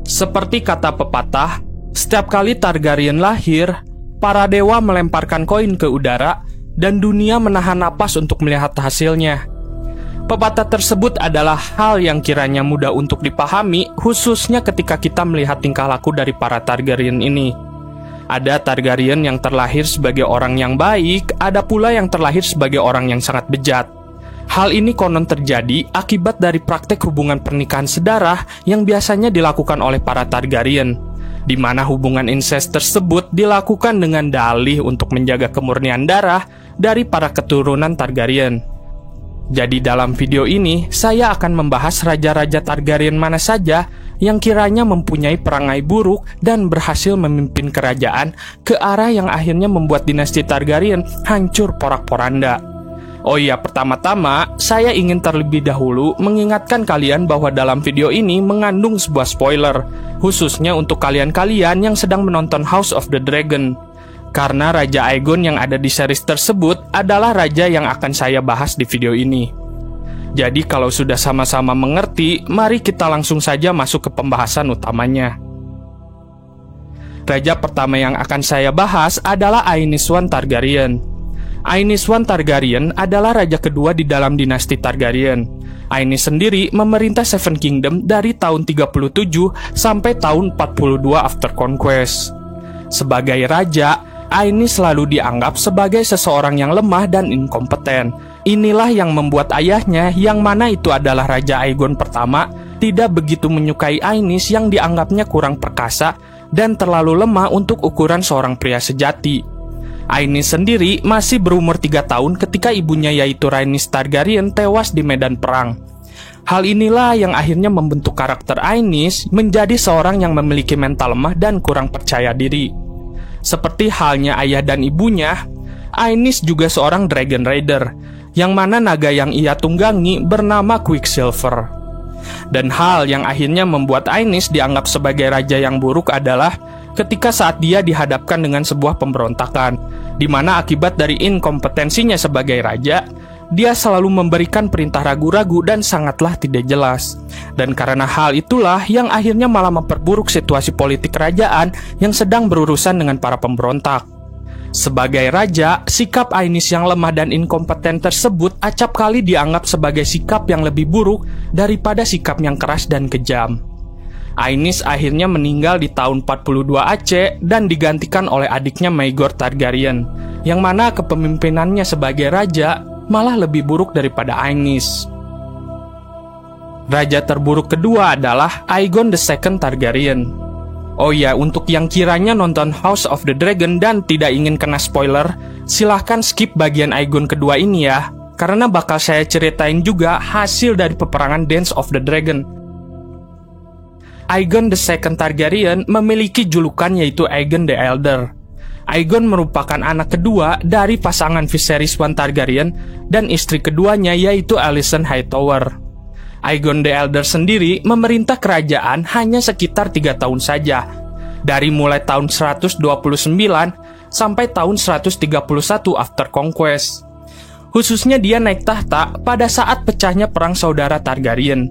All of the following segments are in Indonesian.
Seperti kata pepatah, setiap kali Targaryen lahir, para dewa melemparkan koin ke udara dan dunia menahan napas untuk melihat hasilnya. Pepatah tersebut adalah hal yang kiranya mudah untuk dipahami, khususnya ketika kita melihat tingkah laku dari para Targaryen ini. Ada Targaryen yang terlahir sebagai orang yang baik, ada pula yang terlahir sebagai orang yang sangat bejat. Hal ini konon terjadi akibat dari praktek hubungan pernikahan sedarah yang biasanya dilakukan oleh para Targaryen, di mana hubungan incest tersebut dilakukan dengan dalih untuk menjaga kemurnian darah dari para keturunan Targaryen. Jadi dalam video ini, saya akan membahas raja-raja Targaryen mana saja yang kiranya mempunyai perangai buruk dan berhasil memimpin kerajaan ke arah yang akhirnya membuat dinasti Targaryen hancur porak-poranda. Oh iya, pertama-tama, saya ingin terlebih dahulu mengingatkan kalian bahwa dalam video ini mengandung sebuah spoiler, khususnya untuk kalian-kalian yang sedang menonton House of the Dragon. Karena Raja Aegon yang ada di series tersebut adalah raja yang akan saya bahas di video ini. Jadi kalau sudah sama-sama mengerti, mari kita langsung saja masuk ke pembahasan utamanya. Raja pertama yang akan saya bahas adalah Aenys I Targaryen. Aenys I Targaryen adalah raja kedua di dalam dinasti Targaryen. Aenys sendiri memerintah Seven Kingdom dari tahun 37 sampai tahun 42 after conquest. Sebagai raja, Aenys selalu dianggap sebagai seseorang yang lemah dan inkompeten. Inilah yang membuat ayahnya, yang mana itu adalah Raja Aegon pertama, tidak begitu menyukai Aenys yang dianggapnya kurang perkasa dan terlalu lemah untuk ukuran seorang pria sejati. Aenys sendiri masih berumur 3 tahun ketika ibunya yaitu Rhaenys Targaryen tewas di medan perang. Hal inilah yang akhirnya membentuk karakter Aenys menjadi seorang yang memiliki mental lemah dan kurang percaya diri. Seperti halnya ayah dan ibunya, Aenys juga seorang Dragon Raider, yang mana naga yang ia tunggangi bernama Quicksilver. Dan hal yang akhirnya membuat Aenys dianggap sebagai raja yang buruk adalah ketika saat dia dihadapkan dengan sebuah pemberontakan, di mana akibat dari inkompetensinya sebagai raja, dia selalu memberikan perintah ragu-ragu dan sangatlah tidak jelas. Dan karena hal itulah yang akhirnya malah memperburuk situasi politik kerajaan yang sedang berurusan dengan para pemberontak. Sebagai raja, sikap Aenys yang lemah dan inkompeten tersebut acap kali dianggap sebagai sikap yang lebih buruk daripada sikap yang keras dan kejam. Aenys akhirnya meninggal di tahun 42 AC dan digantikan oleh adiknya Maegor Targaryen, yang mana kepemimpinannya sebagai raja malah lebih buruk daripada Aenys. Raja terburuk kedua adalah Aegon II Targaryen. Oh ya, untuk yang kiranya nonton House of the Dragon dan tidak ingin kena spoiler, silahkan skip bagian Aegon kedua ini ya, karena bakal saya ceritain juga hasil dari peperangan Dance of the Dragon. Aegon II Targaryen memiliki julukan yaitu Aegon the Elder. Aegon merupakan anak kedua dari pasangan Viserys I Targaryen dan istri keduanya yaitu Alicent Hightower. Aegon the Elder sendiri memerintah kerajaan hanya sekitar 3 tahun saja, dari mulai tahun 129 sampai tahun 131 after conquest. Khususnya dia naik tahta pada saat pecahnya perang saudara Targaryen,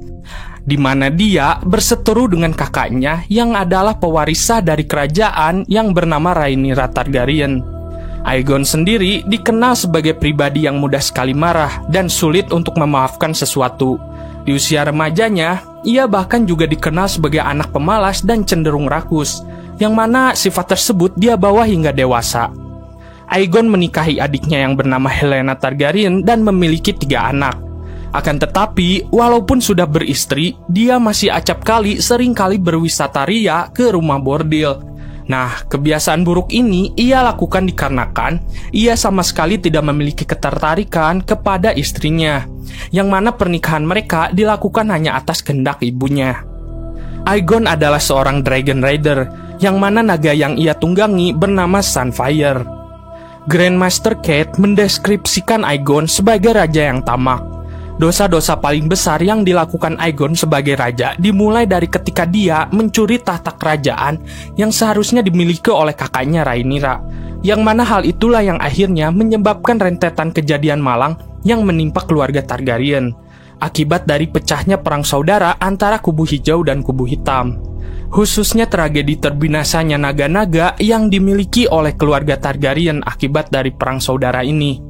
di mana dia berseteru dengan kakaknya yang adalah pewaris sah dari kerajaan yang bernama Rhaenyra Targaryen. Aegon sendiri dikenal sebagai pribadi yang mudah sekali marah dan sulit untuk memaafkan sesuatu. Di usia remajanya, ia bahkan juga dikenal sebagai anak pemalas dan cenderung rakus, yang mana sifat tersebut dia bawa hingga dewasa. Aegon menikahi adiknya yang bernama Helaena Targaryen dan memiliki 3 anak. Akan tetapi, walaupun sudah beristri, dia masih acap kali seringkali berwisata ria ke rumah bordil. Nah, kebiasaan buruk ini ia lakukan dikarenakan ia sama sekali tidak memiliki ketertarikan kepada istrinya, yang mana pernikahan mereka dilakukan hanya atas kehendak ibunya. Aegon adalah seorang Dragon Raider, yang mana naga yang ia tunggangi bernama Sunfire. Grandmaster Kate mendeskripsikan Aegon sebagai raja yang tamak. Dosa-dosa paling besar yang dilakukan Aegon sebagai raja dimulai dari ketika dia mencuri tahta kerajaan yang seharusnya dimiliki oleh kakaknya Rhaenyra, yang mana hal itulah yang akhirnya menyebabkan rentetan kejadian malang yang menimpa keluarga Targaryen akibat dari pecahnya perang saudara antara kubu hijau dan kubu hitam. Khususnya tragedi terbinasanya naga-naga yang dimiliki oleh keluarga Targaryen akibat dari perang saudara ini.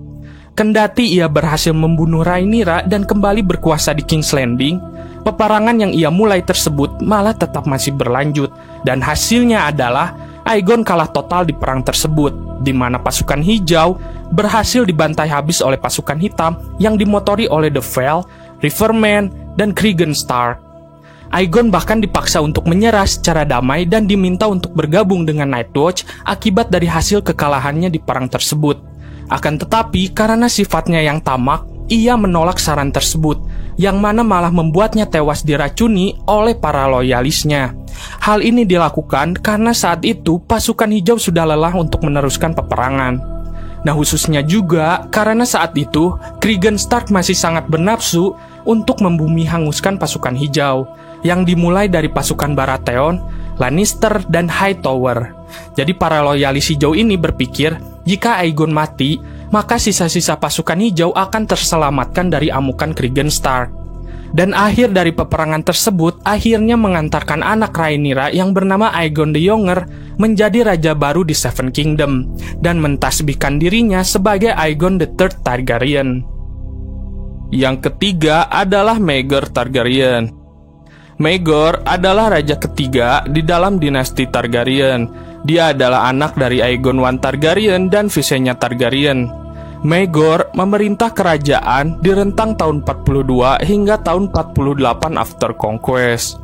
Kendati ia berhasil membunuh Rhaenyra dan kembali berkuasa di King's Landing, peperangan yang ia mulai tersebut malah tetap masih berlanjut, dan hasilnya adalah Aegon kalah total di perang tersebut, di mana pasukan hijau berhasil dibantai habis oleh pasukan hitam yang dimotori oleh The Vale, Rivermen, dan Cregan Stark. Aegon bahkan dipaksa untuk menyerah secara damai dan diminta untuk bergabung dengan Nightwatch akibat dari hasil kekalahannya di perang tersebut. Akan tetapi, karena sifatnya yang tamak, ia menolak saran tersebut, yang mana malah membuatnya tewas diracuni oleh para loyalisnya. Hal ini dilakukan karena saat itu pasukan hijau sudah lelah untuk meneruskan peperangan. Nah, khususnya juga karena saat itu Cregan Stark masih sangat bernafsu untuk membumi hanguskan pasukan hijau, yang dimulai dari pasukan Baratheon, Lannister, dan Hightower. Jadi para loyalis hijau ini berpikir, jika Aegon mati, maka sisa-sisa pasukan hijau akan terselamatkan dari amukan Cregan Stark. Dan akhir dari peperangan tersebut akhirnya mengantarkan anak Rhaenyra yang bernama Aegon the Younger menjadi raja baru di Seven Kingdom, dan mentasbihkan dirinya sebagai Aegon the Third Targaryen. Yang ketiga adalah Maegor Targaryen. Maegor adalah raja ketiga di dalam dinasti Targaryen. Dia adalah anak dari Aegon I Targaryen dan Visenya Targaryen. Maegor memerintah kerajaan di rentang tahun 42 hingga tahun 48 after conquest.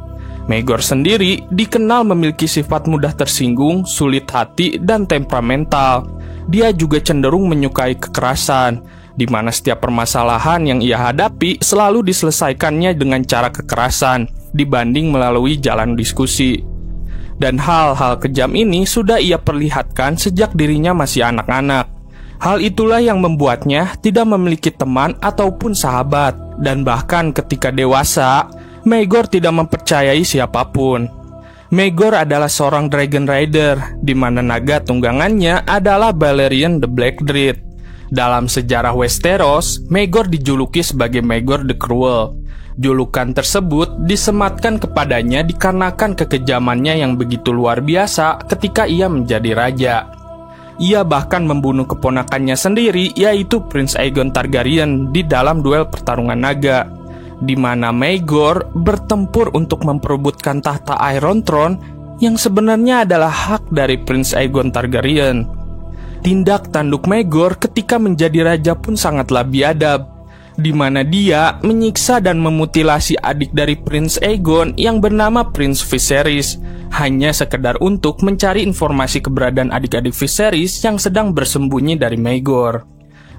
Maegor sendiri dikenal memiliki sifat mudah tersinggung, sulit hati, dan temperamental. Dia juga cenderung menyukai kekerasan, di mana setiap permasalahan yang ia hadapi selalu diselesaikannya dengan cara kekerasan dibanding melalui jalan diskusi. Dan hal-hal kejam ini sudah ia perlihatkan sejak dirinya masih anak-anak. Hal itulah yang membuatnya tidak memiliki teman ataupun sahabat, dan bahkan ketika dewasa, Maegor tidak mempercayai siapapun. Maegor adalah seorang Dragon Rider, di mana naga tunggangannya adalah Balerion the Black Dread. Dalam sejarah Westeros, Maegor dijuluki sebagai Maegor the Cruel. Julukan tersebut disematkan kepadanya dikarenakan kekejamannya yang begitu luar biasa ketika ia menjadi raja. Ia bahkan membunuh keponakannya sendiri, yaitu Prince Aegon Targaryen, di dalam duel pertarungan naga, di mana Maegor bertempur untuk memperebutkan tahta Iron Throne yang sebenarnya adalah hak dari Prince Aegon Targaryen. Tindak tanduk Maegor ketika menjadi raja pun sangatlah biadab, di mana dia menyiksa dan memutilasi adik dari Prince Aegon yang bernama Prince Viserys, hanya sekedar untuk mencari informasi keberadaan adik-adik Viserys yang sedang bersembunyi dari Maegor.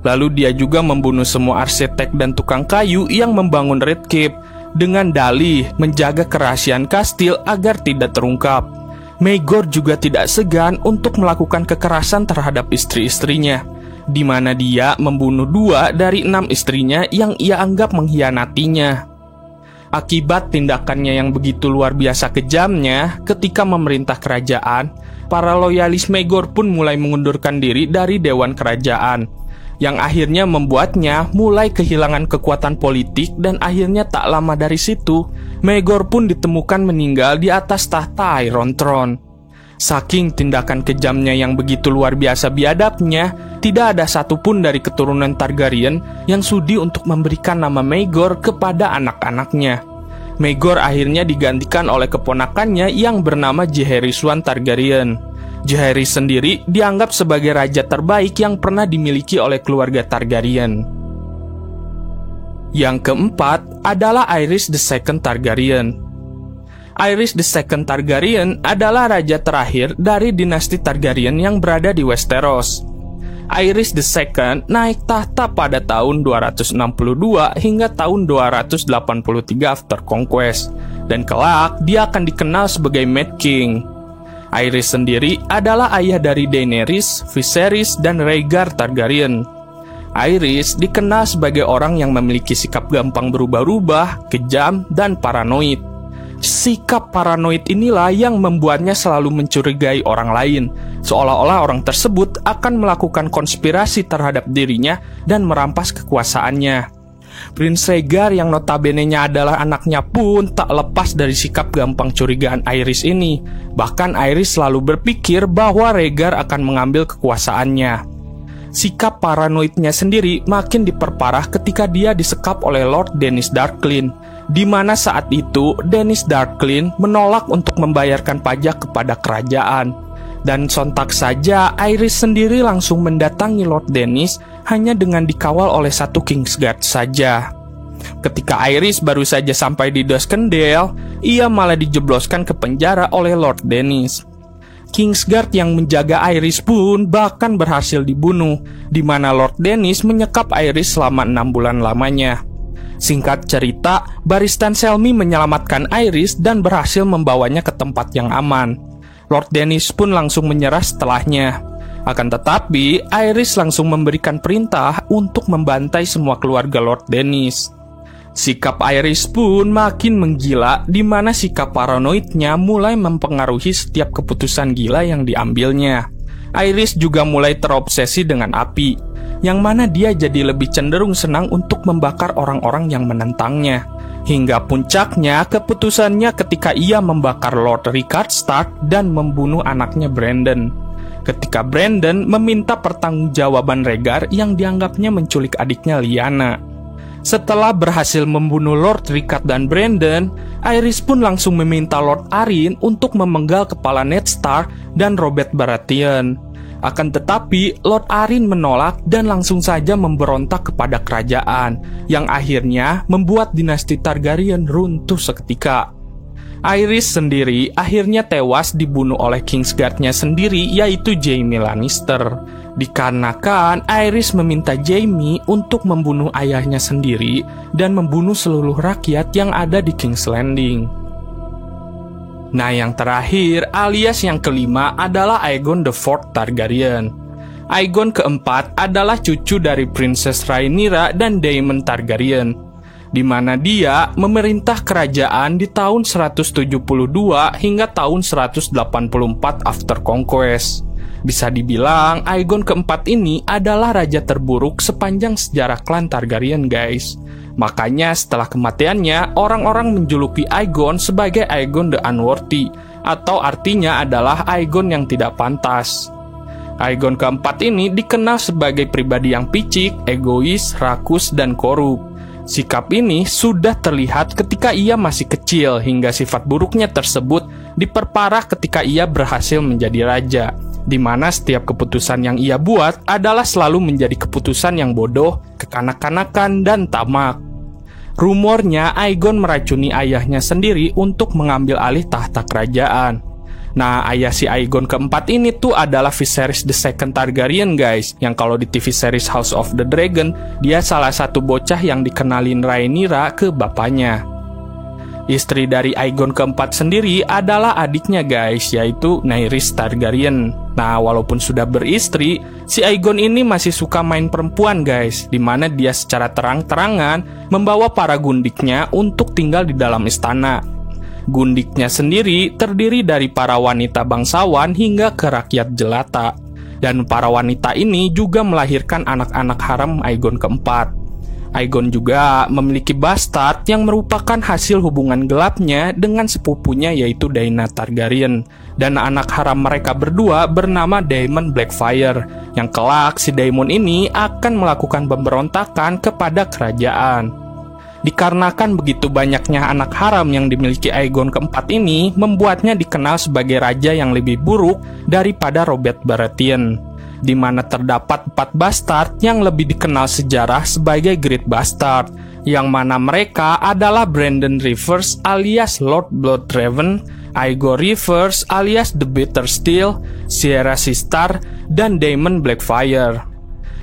Lalu dia juga membunuh semua arsitek dan tukang kayu yang membangun Red Keep, dengan dalih menjaga kerahasiaan kastil agar tidak terungkap. Maegor juga tidak segan untuk melakukan kekerasan terhadap istri-istrinya, di mana dia membunuh 2 dari 6 istrinya yang ia anggap mengkhianatinya. Akibat tindakannya yang begitu luar biasa kejamnya ketika memerintah kerajaan, para loyalis Maegor pun mulai mengundurkan diri dari Dewan Kerajaan, yang akhirnya membuatnya mulai kehilangan kekuatan politik, dan akhirnya tak lama dari situ, Maegor pun ditemukan meninggal di atas tahta Iron Throne. Saking tindakan kejamnya yang begitu luar biasa biadabnya, tidak ada satupun dari keturunan Targaryen yang sudi untuk memberikan nama Maegor kepada anak-anaknya. Maegor akhirnya digantikan oleh keponakannya yang bernama Jaehaerys I Targaryen. Jaehaerys sendiri dianggap sebagai raja terbaik yang pernah dimiliki oleh keluarga Targaryen. Yang keempat adalah Aerys II Targaryen. Aerys II Targaryen adalah raja terakhir dari dinasti Targaryen yang berada di Westeros. Aerys II naik tahta pada tahun 262 hingga tahun 283 after conquest, dan kelak dia akan dikenal sebagai Mad King. Aerys sendiri adalah ayah dari Daenerys, Viserys, dan Rhaegar Targaryen. Aerys dikenal sebagai orang yang memiliki sikap gampang berubah-ubah, kejam, dan paranoid. Sikap paranoid inilah yang membuatnya selalu mencurigai orang lain, seolah-olah orang tersebut akan melakukan konspirasi terhadap dirinya dan merampas kekuasaannya. Prince Rhaegar yang notabene-nya adalah anaknya pun tak lepas dari sikap gampang curigaan Aerys ini. Bahkan Aerys selalu berpikir bahwa Rhaegar akan mengambil kekuasaannya. Sikap paranoidnya sendiri makin diperparah ketika dia disekap oleh Lord Denys Darklyn, di mana saat itu Denys Darklyn menolak untuk membayarkan pajak kepada kerajaan. Dan sontak saja Aerys sendiri langsung mendatangi Lord Denys hanya dengan dikawal oleh satu Kingsguard saja. Ketika Aerys baru saja sampai di Duskendale, ia malah dijebloskan ke penjara oleh Lord Denys. Kingsguard yang menjaga Aerys pun bahkan berhasil dibunuh, di mana Lord Denys menyekap Aerys selama 6 bulan lamanya. Singkat cerita, Barristan Selmy menyelamatkan Aerys dan berhasil membawanya ke tempat yang aman. Lord Denys pun langsung menyerah setelahnya. Akan tetapi, Aerys langsung memberikan perintah untuk membantai semua keluarga Lord Denys. Sikap Aerys pun makin menggila, di mana sikap paranoidnya mulai mempengaruhi setiap keputusan gila yang diambilnya. Aerys juga mulai terobsesi dengan api, yang mana dia jadi lebih cenderung senang untuk membakar orang-orang yang menentangnya. Hingga puncaknya keputusannya ketika ia membakar Lord Rickard Stark dan membunuh anaknya Brandon. Ketika Brandon meminta pertanggungjawaban Rhaegar yang dianggapnya menculik adiknya Lyanna. Setelah berhasil membunuh Lord Rickard dan Brandon, Aerys pun langsung meminta Lord Arryn untuk memenggal kepala Ned Stark dan Robert Baratheon. Akan tetapi, Lord Arryn menolak dan langsung saja memberontak kepada kerajaan, yang akhirnya membuat dinasti Targaryen runtuh seketika. Aerys sendiri akhirnya tewas dibunuh oleh Kingsguard-nya sendiri, yaitu Jaime Lannister. Dikarenakan Aerys meminta Jaime untuk membunuh ayahnya sendiri dan membunuh seluruh rakyat yang ada di King's Landing. Nah, yang terakhir alias yang kelima adalah Aegon IV Targaryen. Aegon keempat adalah cucu dari Princess Rhaenyra dan Daemon Targaryen, di mana dia memerintah kerajaan di tahun 172 hingga tahun 184 after conquest. Bisa dibilang Aegon keempat ini adalah raja terburuk sepanjang sejarah klan Targaryen, guys. Makanya setelah kematiannya, orang-orang menjuluki Aegon sebagai Aegon the Unworthy, atau artinya adalah Aegon yang tidak pantas. Aegon keempat ini dikenal sebagai pribadi yang picik, egois, rakus, dan korup. Sikap ini sudah terlihat ketika ia masih kecil, hingga sifat buruknya tersebut diperparah ketika ia berhasil menjadi raja, di mana setiap keputusan yang ia buat adalah selalu menjadi keputusan yang bodoh, kekanak-kanakan, dan tamak. Rumornya Aegon meracuni ayahnya sendiri untuk mengambil alih tahta kerajaan. Nah, ayah si Aegon keempat ini tuh adalah Viserys II Targaryen, guys, yang kalau di TV series House of the Dragon, dia salah satu bocah yang dikenalin Rhaenyra ke bapaknya. Istri dari Aegon keempat sendiri adalah adiknya, guys, yaitu Nyriss Targaryen. Nah, walaupun sudah beristri, si Aegon ini masih suka main perempuan, guys, dimana dia secara terang-terangan membawa para gundiknya untuk tinggal di dalam istana. Gundiknya sendiri terdiri dari para wanita bangsawan hingga ke rakyat jelata. Dan para wanita ini juga melahirkan anak-anak haram Aegon keempat. Aegon juga memiliki bastard yang merupakan hasil hubungan gelapnya dengan sepupunya yaitu Daena Targaryen. Dan anak haram mereka berdua bernama Daemon Blackfyre, yang kelak si Daemon ini akan melakukan pemberontakan kepada kerajaan. Dikarenakan begitu banyaknya anak haram yang dimiliki Aegon keempat ini, membuatnya dikenal sebagai raja yang lebih buruk daripada Robert Baratheon, di mana terdapat 4 bastard yang lebih dikenal sejarah sebagai Great Bastard, yang mana mereka adalah Brandon Rivers alias Lord Bloodhaven, Aegon Rivers alias The Bitter Steel, Sierra Sistar, dan Daemon Blackfyre.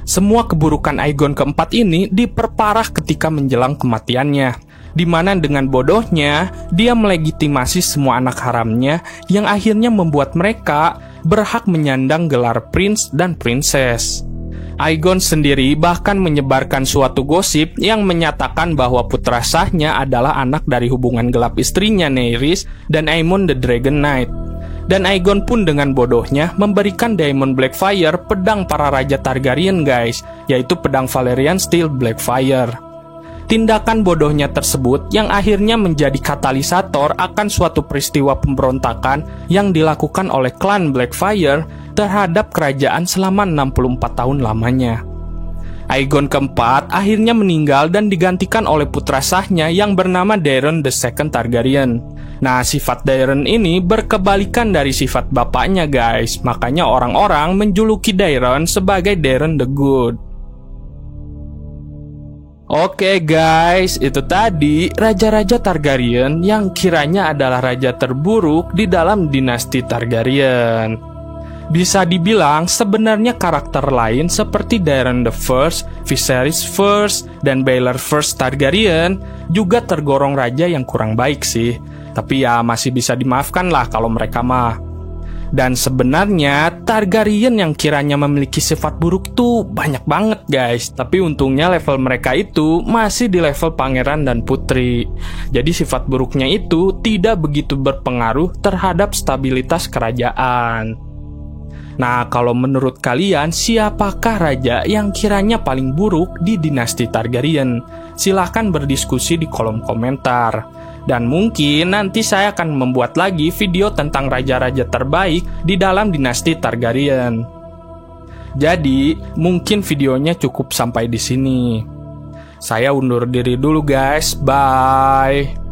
Semua keburukan Aegon keempat ini diperparah ketika menjelang kematiannya, di mana dengan bodohnya dia melegitimasi semua anak haramnya yang akhirnya membuat mereka berhak menyandang gelar prince dan princess. Aegon sendiri bahkan menyebarkan suatu gosip yang menyatakan bahwa putra sahnya adalah anak dari hubungan gelap istrinya Nerys dan Aemon the Dragon Knight. Dan Aegon pun dengan bodohnya memberikan Daemon Blackfyre pedang para raja Targaryen guys, yaitu pedang Valyrian Steel Blackfyre. Tindakan bodohnya tersebut yang akhirnya menjadi katalisator akan suatu peristiwa pemberontakan yang dilakukan oleh klan Blackfyre terhadap kerajaan selama 64 tahun lamanya. Aegon keempat akhirnya meninggal dan digantikan oleh putra sahnya yang bernama Daeron II Targaryen. Nah, sifat Daeron ini berkebalikan dari sifat bapaknya guys, makanya orang-orang menjuluki Daeron sebagai Daeron the Good. Oke guys, itu tadi raja-raja Targaryen yang kiranya adalah raja terburuk di dalam dinasti Targaryen. Bisa dibilang sebenarnya karakter lain seperti Daeron the First, Viserys First, dan Baelor First Targaryen juga tergolong raja yang kurang baik sih. Tapi ya masih bisa dimaafkan lah kalau mereka mah. Dan sebenarnya Targaryen yang kiranya memiliki sifat buruk tuh banyak banget guys. Tapi untungnya level mereka itu masih di level pangeran dan putri. Jadi sifat buruknya itu tidak begitu berpengaruh terhadap stabilitas kerajaan. Nah, kalau menurut kalian siapakah raja yang kiranya paling buruk di dinasti Targaryen? Silahkan berdiskusi di kolom komentar. Dan mungkin nanti saya akan membuat lagi video tentang raja-raja terbaik di dalam dinasti Targaryen. Jadi, mungkin videonya cukup sampai di sini. Saya undur diri dulu guys, bye.